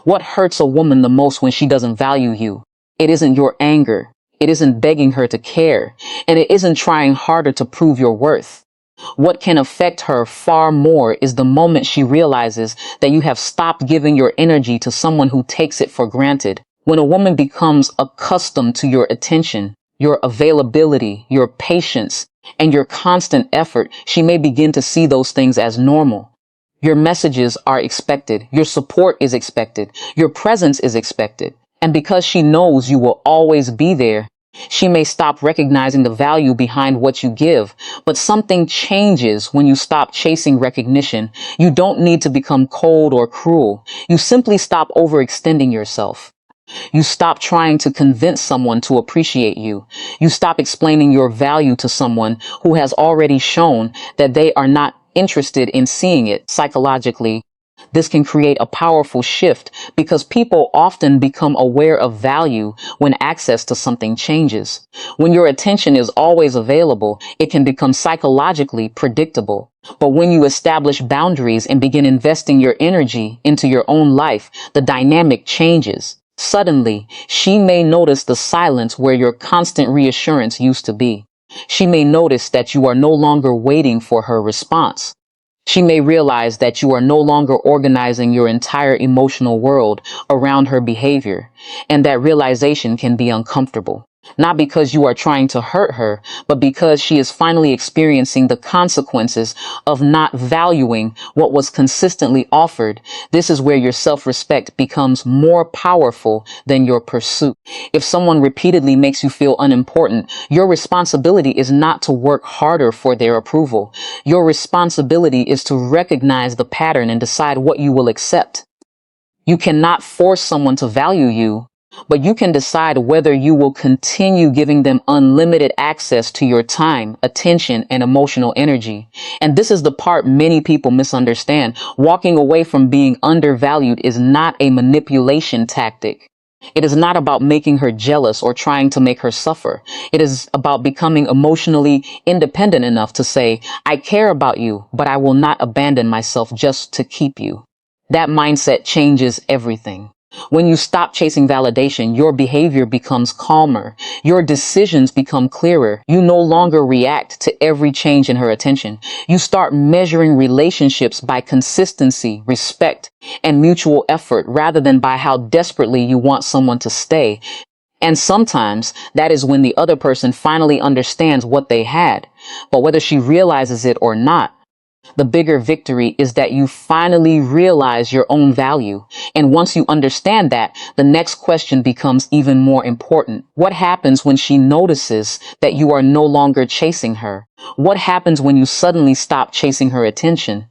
What hurts a woman the most when she doesn't value you? It isn't your anger. It isn't begging her to care. And it isn't trying harder to prove your worth. What can affect her far more is the moment she realizes that you have stopped giving your energy to someone who takes it for granted. When a woman becomes accustomed to your attention, your availability, your patience, and your constant effort, she may begin to see those things as normal. Your messages are expected. Your support is expected. Your presence is expected. And because she knows you will always be there, she may stop recognizing the value behind what you give. But something changes when you stop chasing recognition. You don't need to become cold or cruel. You simply stop overextending yourself. You stop trying to convince someone to appreciate you. You stop explaining your value to someone who has already shown that they are not interested in seeing it. Psychologically, this can create a powerful shift because people often become aware of value when access to something changes. When your attention is always available, it can become psychologically predictable. But when you establish boundaries and begin investing your energy into your own life, the dynamic changes. Suddenly, she may notice the silence where your constant reassurance used to be. She may notice that you are no longer waiting for her response. She may realize that you are no longer organizing your entire emotional world around her behavior, and that realization can be uncomfortable. Not because you are trying to hurt her, but because she is finally experiencing the consequences of not valuing what was consistently offered. This is where your self-respect becomes more powerful than your pursuit. If someone repeatedly makes you feel unimportant, your responsibility is not to work harder for their approval. Your responsibility is to recognize the pattern and decide what you will accept. You cannot force someone to value you, but you can decide whether you will continue giving them unlimited access to your time, attention, and emotional energy. And this is the part many people misunderstand. Walking away from being undervalued is not a manipulation tactic. It is not about making her jealous or trying to make her suffer. It is about becoming emotionally independent enough to say, I care about you, but I will not abandon myself just to keep you. That mindset changes everything. When you stop chasing validation, your behavior becomes calmer. Your decisions become clearer. You no longer react to every change in her attention. You start measuring relationships by consistency, respect, and mutual effort rather than by how desperately you want someone to stay. And sometimes that is when the other person finally understands what they had. But whether she realizes it or not, the bigger victory is that you finally realize your own value. And once you understand that, the next question becomes even more important. What happens when she notices that you are no longer chasing her? What happens when you suddenly stop chasing her attention?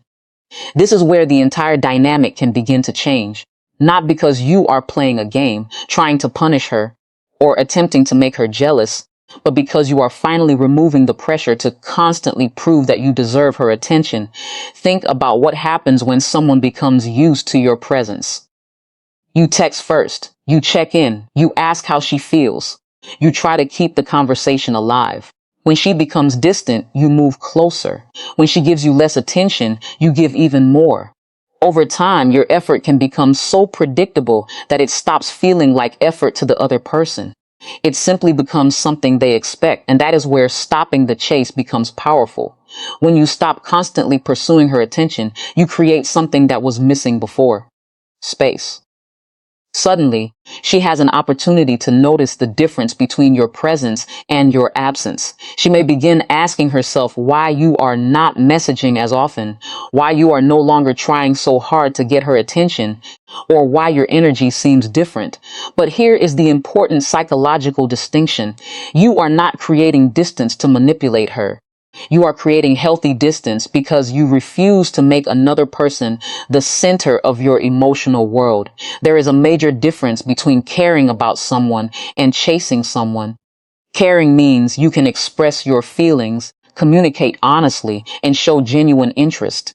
This is where the entire dynamic can begin to change. Not because you are playing a game, trying to punish her, or attempting to make her jealous, but because you are finally removing the pressure to constantly prove that you deserve her attention. Think about what happens when someone becomes used to your presence. You text first, you check in, you ask how she feels, you try to keep the conversation alive. When she becomes distant, you move closer. When she gives you less attention, you give even more. Over time, your effort can become so predictable that it stops feeling like effort to the other person. It simply becomes something they expect, and that is where stopping the chase becomes powerful. When you stop constantly pursuing her attention, you create something that was missing before: space. Suddenly, she has an opportunity to notice the difference between your presence and your absence. She may begin asking herself why you are not messaging as often, why you are no longer trying so hard to get her attention, or why your energy seems different. But here is the important psychological distinction. You are not creating distance to manipulate her. You are creating healthy distance because you refuse to make another person the center of your emotional world. There is a major difference between caring about someone and chasing someone. Caring means you can express your feelings, communicate honestly, and show genuine interest.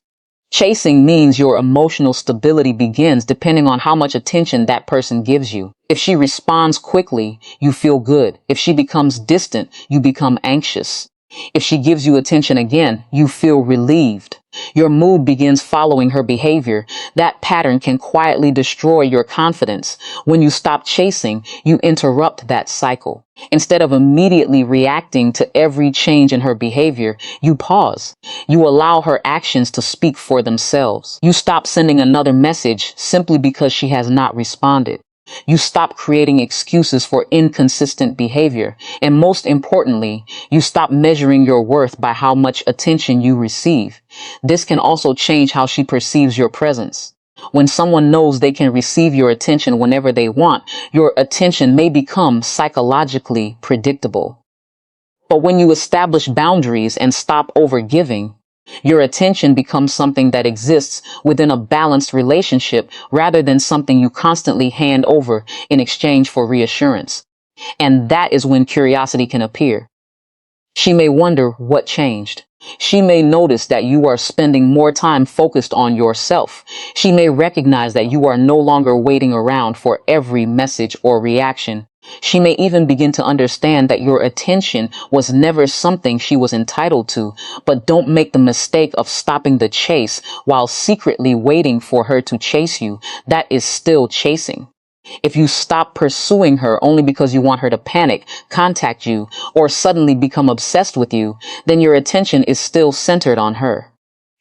Chasing means your emotional stability begins depending on how much attention that person gives you. If she responds quickly, you feel good. If she becomes distant, you become anxious. If she gives you attention again, you feel relieved. Your mood begins following her behavior. That pattern can quietly destroy your confidence. When you stop chasing, you interrupt that cycle. Instead of immediately reacting to every change in her behavior, you pause. You allow her actions to speak for themselves. You stop sending another message simply because she has not responded. You stop creating excuses for inconsistent behavior. And most importantly, you stop measuring your worth by how much attention you receive. This can also change how she perceives your presence. When someone knows they can receive your attention whenever they want, your attention may become psychologically predictable. But when you establish boundaries and stop overgiving, your attention becomes something that exists within a balanced relationship rather than something you constantly hand over in exchange for reassurance. And that is when curiosity can appear. She may wonder what changed. She may notice that you are spending more time focused on yourself. She may recognize that you are no longer waiting around for every message or reaction. She may even begin to understand that your attention was never something she was entitled to, but don't make the mistake of stopping the chase while secretly waiting for her to chase you. That is still chasing. If you stop pursuing her only because you want her to panic, contact you, or suddenly become obsessed with you, then your attention is still centered on her.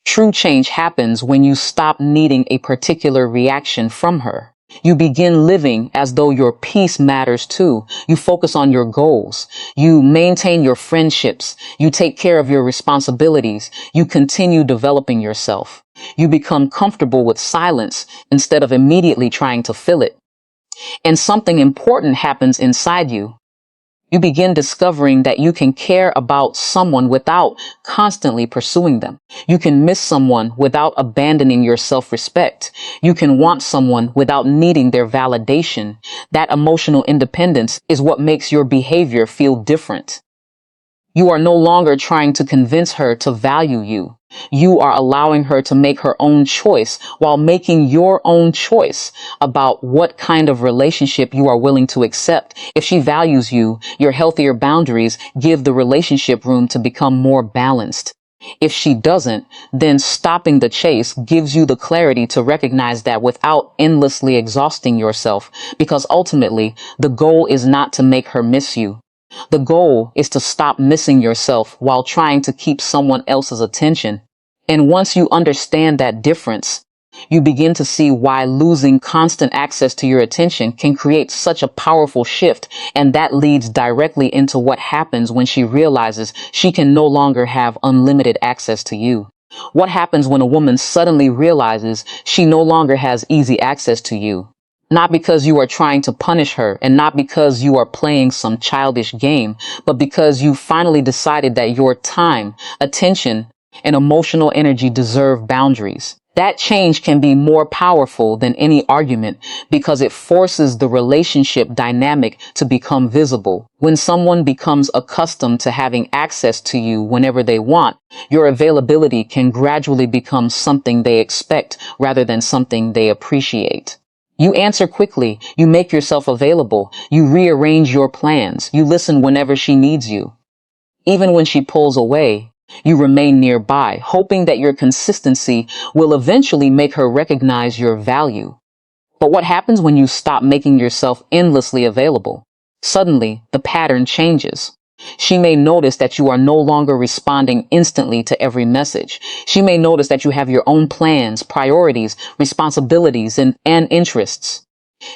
True change happens when you stop needing a particular reaction from her. You begin living as though your peace matters too. You focus on your goals. You maintain your friendships. You take care of your responsibilities. You continue developing yourself. You become comfortable with silence instead of immediately trying to fill it. And something important happens inside you. You begin discovering that you can care about someone without constantly pursuing them. You can miss someone without abandoning your self-respect. You can want someone without needing their validation. That emotional independence is what makes your behavior feel different. You are no longer trying to convince her to value you. You are allowing her to make her own choice while making your own choice about what kind of relationship you are willing to accept. If she values you, your healthier boundaries give the relationship room to become more balanced. If she doesn't, then stopping the chase gives you the clarity to recognize that without endlessly exhausting yourself, because ultimately the goal is not to make her miss you. The goal is to stop missing yourself while trying to keep someone else's attention. And once you understand that difference, you begin to see why losing constant access to your attention can create such a powerful shift. And that leads directly into what happens when she realizes she can no longer have unlimited access to you. What happens when a woman suddenly realizes she no longer has easy access to you? Not because you are trying to punish her and not because you are playing some childish game, but because you finally decided that your time, attention, and emotional energy deserve boundaries. That change can be more powerful than any argument because it forces the relationship dynamic to become visible. When someone becomes accustomed to having access to you whenever they want, your availability can gradually become something they expect rather than something they appreciate. You answer quickly, you make yourself available, you rearrange your plans, you listen whenever she needs you. Even when she pulls away, you remain nearby, hoping that your consistency will eventually make her recognize your value. But what happens when you stop making yourself endlessly available? Suddenly, the pattern changes. She may notice that you are no longer responding instantly to every message. She may notice that you have your own plans, priorities, responsibilities, and interests.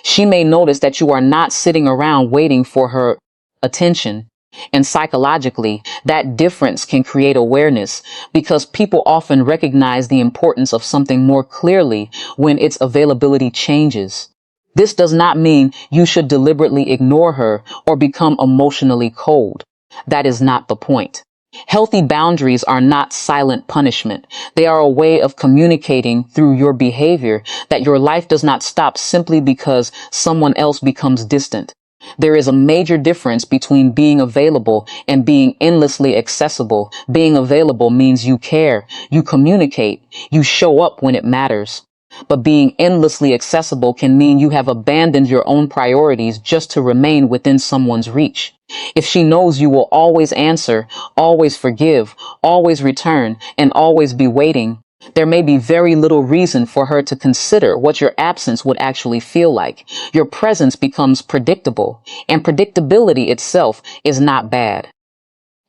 She may notice that you are not sitting around waiting for her attention. And psychologically, that difference can create awareness because people often recognize the importance of something more clearly when its availability changes. This does not mean you should deliberately ignore her or become emotionally cold. That is not the point. Healthy boundaries are not silent punishment. They are a way of communicating through your behavior that your life does not stop simply because someone else becomes distant. There is a major difference between being available and being endlessly accessible. Being available means you care, you communicate, you show up when it matters. But being endlessly accessible can mean you have abandoned your own priorities just to remain within someone's reach. If she knows you will always answer, always forgive, always return, and always be waiting, There may be very little reason for her to consider what your absence would actually feel like. Your presence becomes predictable, and predictability itself is not bad.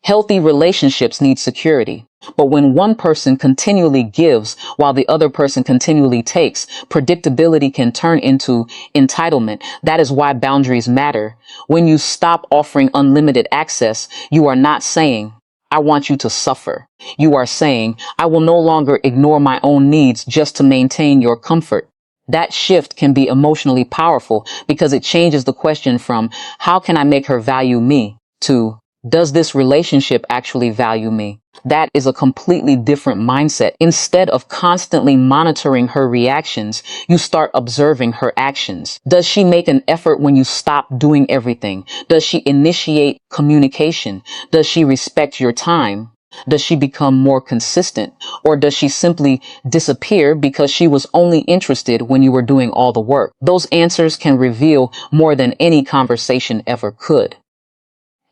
Healthy relationships need security. But when one person continually gives while the other person continually takes, predictability can turn into entitlement. That is why boundaries matter. When you stop offering unlimited access, you are not saying, I want you to suffer. You are saying, I will no longer ignore my own needs just to maintain your comfort. That shift can be emotionally powerful because it changes the question from, how can I make her value me, to, does this relationship actually value me? That is a completely different mindset. Instead of constantly monitoring her reactions, you start observing her actions. Does she make an effort when you stop doing everything? Does she initiate communication? Does she respect your time? Does she become more consistent? Or does she simply disappear because she was only interested when you were doing all the work? Those answers can reveal more than any conversation ever could.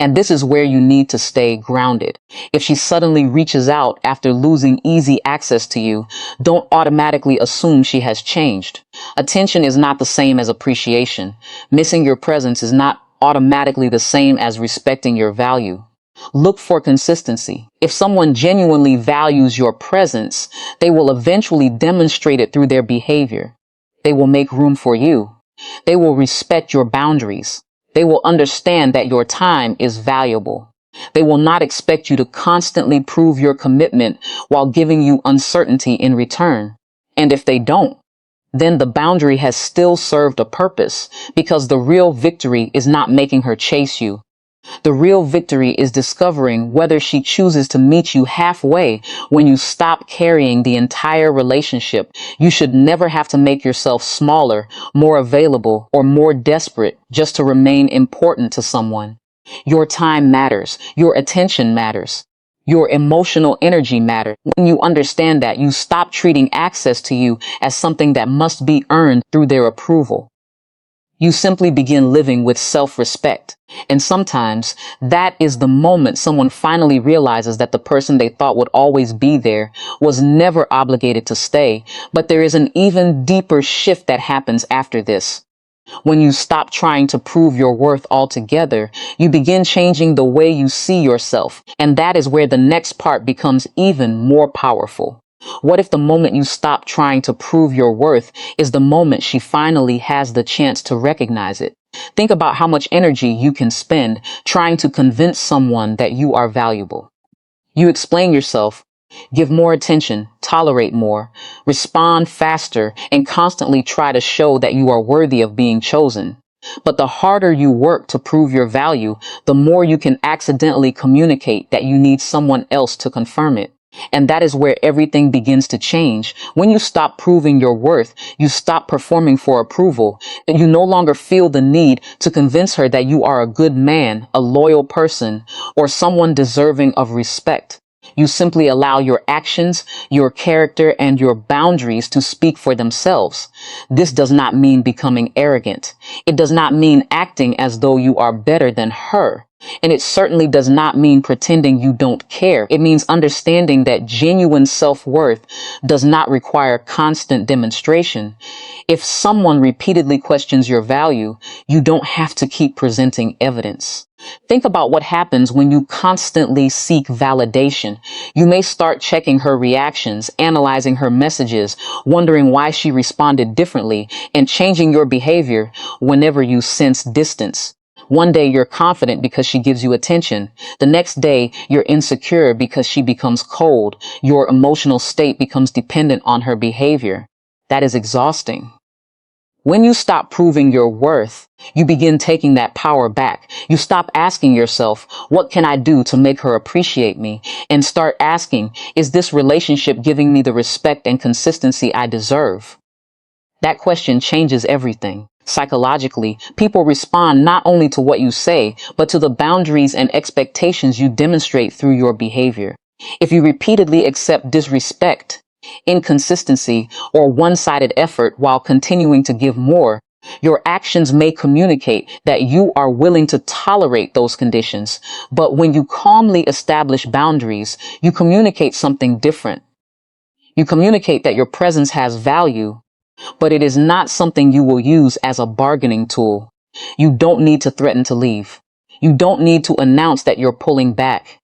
And this is where you need to stay grounded. If she suddenly reaches out after losing easy access to you, don't automatically assume she has changed. Attention is not the same as appreciation. Missing your presence is not automatically the same as respecting your value. Look for consistency. If someone genuinely values your presence, they will eventually demonstrate it through their behavior. They will make room for you. They will respect your boundaries. They will understand that your time is valuable. They will not expect you to constantly prove your commitment while giving you uncertainty in return. And if they don't, then the boundary has still served a purpose, because the real victory is not making her chase you. The real victory is discovering whether she chooses to meet you halfway when you stop carrying the entire relationship. You should never have to make yourself smaller, more available, or more desperate just to remain important to someone. Your time matters. Your attention matters. Your emotional energy matters. When you understand that, you stop treating access to you as something that must be earned through their approval. You simply begin living with self-respect. And sometimes that is the moment someone finally realizes that the person they thought would always be there was never obligated to stay. But there is an even deeper shift that happens after this. When you stop trying to prove your worth altogether, you begin changing the way you see yourself. And that is where the next part becomes even more powerful. What if the moment you stop trying to prove your worth is the moment she finally has the chance to recognize it? Think about how much energy you can spend trying to convince someone that you are valuable. You explain yourself, give more attention, tolerate more, respond faster, and constantly try to show that you are worthy of being chosen. But the harder you work to prove your value, the more you can accidentally communicate that you need someone else to confirm it. And that is where everything begins to change. When you stop proving your worth, you stop performing for approval, and you no longer feel the need to convince her that you are a good man, a loyal person, or someone deserving of respect. You simply allow your actions, your character, and your boundaries to speak for themselves. This does not mean becoming arrogant. It does not mean acting as though you are better than her. And it certainly does not mean pretending you don't care. It means understanding that genuine self-worth does not require constant demonstration. If someone repeatedly questions your value, you don't have to keep presenting evidence. Think about what happens when you constantly seek validation. You may start checking her reactions, analyzing her messages, wondering why she responded differently, and changing your behavior whenever you sense distance. One day you're confident because she gives you attention. The next day you're insecure because she becomes cold. Your emotional state becomes dependent on her behavior. That is exhausting. When you stop proving your worth, you begin taking that power back. You stop asking yourself, what can I do to make her appreciate me? And start asking, is this relationship giving me the respect and consistency I deserve? That question changes everything. Psychologically, people respond not only to what you say, but to the boundaries and expectations you demonstrate through your behavior. If you repeatedly accept disrespect, inconsistency, or one-sided effort while continuing to give more, your actions may communicate that you are willing to tolerate those conditions. But when you calmly establish boundaries, you communicate something different. You communicate that your presence has value, but it is not something you will use as a bargaining tool. You don't need to threaten to leave. You don't need to announce that you're pulling back.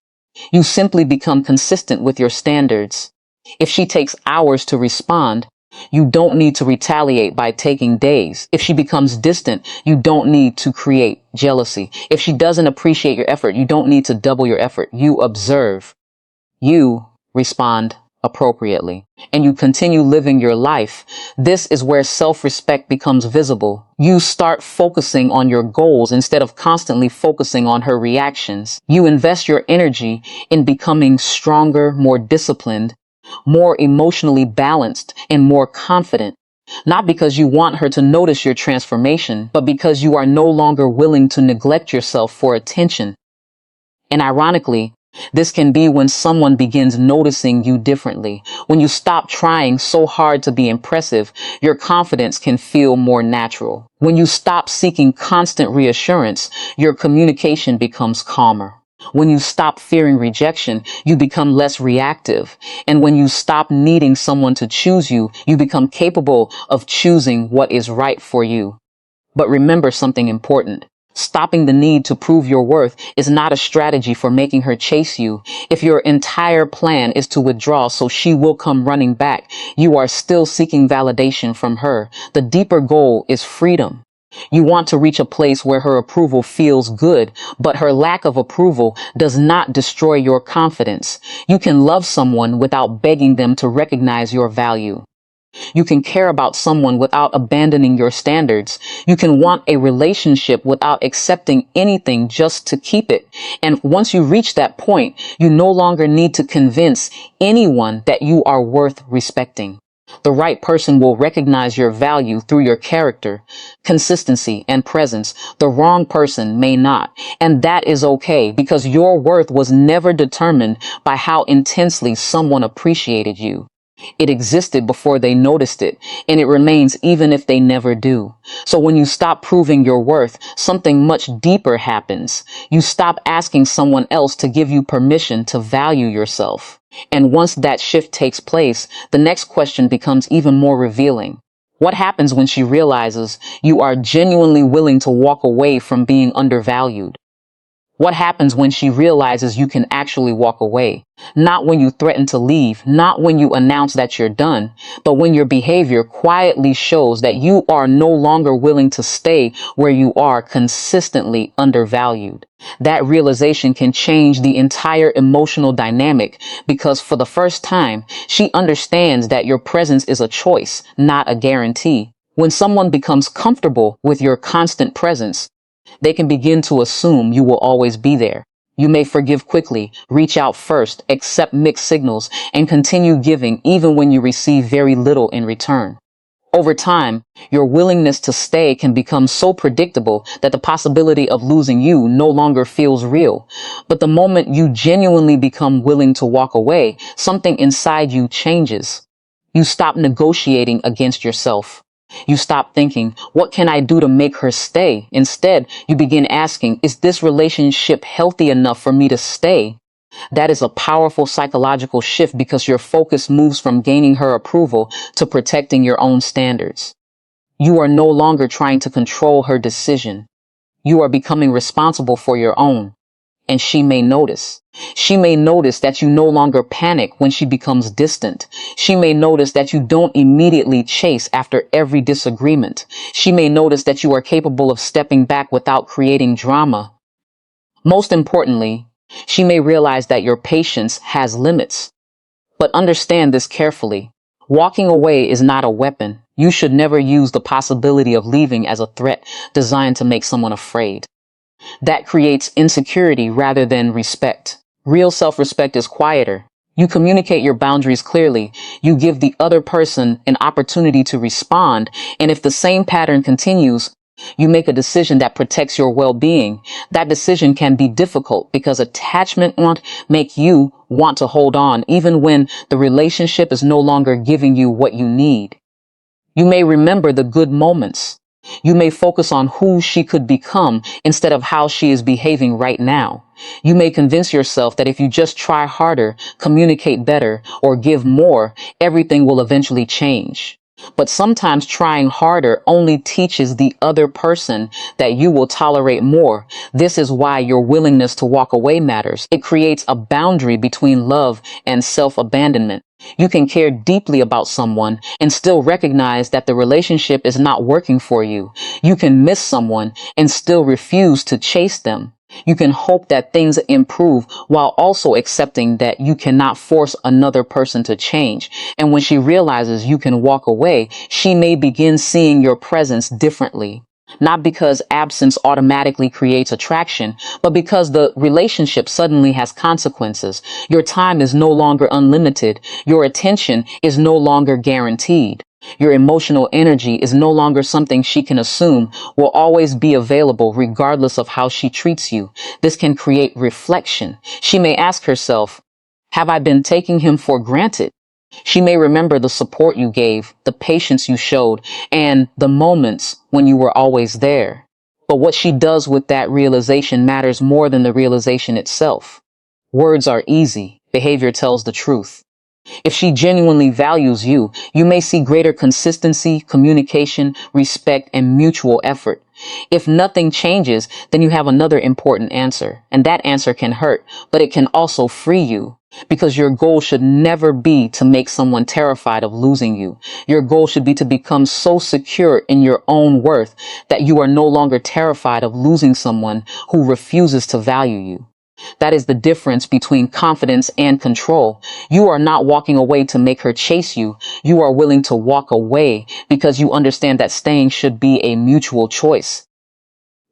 You simply become consistent with your standards. If she takes hours to respond, you don't need to retaliate by taking days. If she becomes distant, you don't need to create jealousy. If she doesn't appreciate your effort, you don't need to double your effort. You observe. You respond appropriately, and you continue living your life. This is where self-respect becomes visible. You start focusing on your goals instead of constantly focusing on her reactions. You invest your energy in becoming stronger, more disciplined, more emotionally balanced, and more confident. Not because you want her to notice your transformation, but because you are no longer willing to neglect yourself for attention. And ironically, this can be when someone begins noticing you differently. When you stop trying so hard to be impressive, your confidence can feel more natural. When you stop seeking constant reassurance, your communication becomes calmer. When you stop fearing rejection, you become less reactive. And when you stop needing someone to choose you, you become capable of choosing what is right for you. But remember something important. Stopping the need to prove your worth is not a strategy for making her chase you. If your entire plan is to withdraw so she will come running back, you are still seeking validation from her. The deeper goal is freedom. You want to reach a place where her approval feels good, but her lack of approval does not destroy your confidence. You can love someone without begging them to recognize your value. You can care about someone without abandoning your standards. You can want a relationship without accepting anything just to keep it. And once you reach that point, you no longer need to convince anyone that you are worth respecting. The right person will recognize your value through your character, consistency, and presence. The wrong person may not. And that is okay, because your worth was never determined by how intensely someone appreciated you. It existed before they noticed it, and it remains even if they never do. So when you stop proving your worth, something much deeper happens. You stop asking someone else to give you permission to value yourself. And once that shift takes place, the next question becomes even more revealing. What happens when she realizes you are genuinely willing to walk away from being undervalued? What happens when she realizes you can actually walk away? Not when you threaten to leave, not when you announce that you're done, but when your behavior quietly shows that you are no longer willing to stay where you are consistently undervalued. That realization can change the entire emotional dynamic, because for the first time, she understands that your presence is a choice, not a guarantee. When someone becomes comfortable with your constant presence, they can begin to assume you will always be there. You may forgive quickly, reach out first, accept mixed signals, and continue giving even when you receive very little in return. Over time, your willingness to stay can become so predictable that the possibility of losing you no longer feels real. But the moment you genuinely become willing to walk away, something inside you changes. You stop negotiating against yourself. You stop thinking, what can I do to make her stay? Instead, you begin asking, is this relationship healthy enough for me to stay? That is a powerful psychological shift, because your focus moves from gaining her approval to protecting your own standards. You are no longer trying to control her decision. You are becoming responsible for your own. And she may notice. She may notice that you no longer panic when she becomes distant. She may notice that you don't immediately chase after every disagreement. She may notice that you are capable of stepping back without creating drama. Most importantly, she may realize that your patience has limits. But understand this carefully. Walking away is not a weapon. You should never use the possibility of leaving as a threat designed to make someone afraid. That creates insecurity rather than respect. Real self-respect is quieter. You communicate your boundaries clearly. You give the other person an opportunity to respond. And if the same pattern continues, you make a decision that protects your well-being. That decision can be difficult because attachment won't make you want to hold on, even when the relationship is no longer giving you what you need. You may remember the good moments, You may focus on who she could become instead of how she is behaving right now. You may convince yourself that if you just try harder, communicate better, or give more, everything will eventually change. But sometimes trying harder only teaches the other person that you will tolerate more. This is why your willingness to walk away matters. It creates a boundary between love and self-abandonment. You can care deeply about someone and still recognize that the relationship is not working for you. You can miss someone and still refuse to chase them. You can hope that things improve while also accepting that you cannot force another person to change. And when she realizes you can walk away, she may begin seeing your presence differently. Not because absence automatically creates attraction, but because the relationship suddenly has consequences. Your time is no longer unlimited. Your attention is no longer guaranteed. Your emotional energy is no longer something she can assume will always be available regardless of how she treats you. This can create reflection. She may ask herself, have I been taking him for granted? She may remember the support you gave, the patience you showed, and the moments when you were always there. But what she does with that realization matters more than the realization itself. Words are easy. Behavior tells the truth. If she genuinely values you, you may see greater consistency, communication, respect, and mutual effort. If nothing changes, then you have another important answer, and that answer can hurt, but it can also free you. Because your goal should never be to make someone terrified of losing you. Your goal should be to become so secure in your own worth that you are no longer terrified of losing someone who refuses to value you. That is the difference between confidence and control. You are not walking away to make her chase you. You are willing to walk away because you understand that staying should be a mutual choice.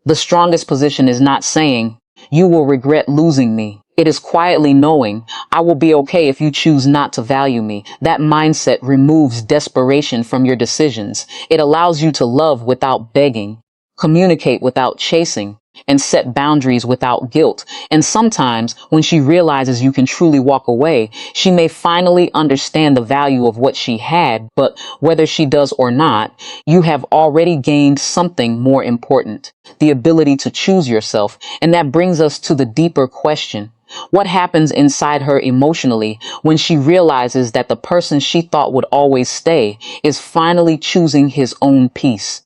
The strongest position is not saying, you will regret losing me. It is quietly knowing, I will be okay if you choose not to value me. That mindset removes desperation from your decisions. It allows you to love without begging, communicate without chasing, and set boundaries without guilt. And sometimes when she realizes you can truly walk away, she may finally understand the value of what she had, but whether she does or not, you have already gained something more important, the ability to choose yourself. And that brings us to the deeper question. What happens inside her emotionally when she realizes that the person she thought would always stay is finally choosing his own peace?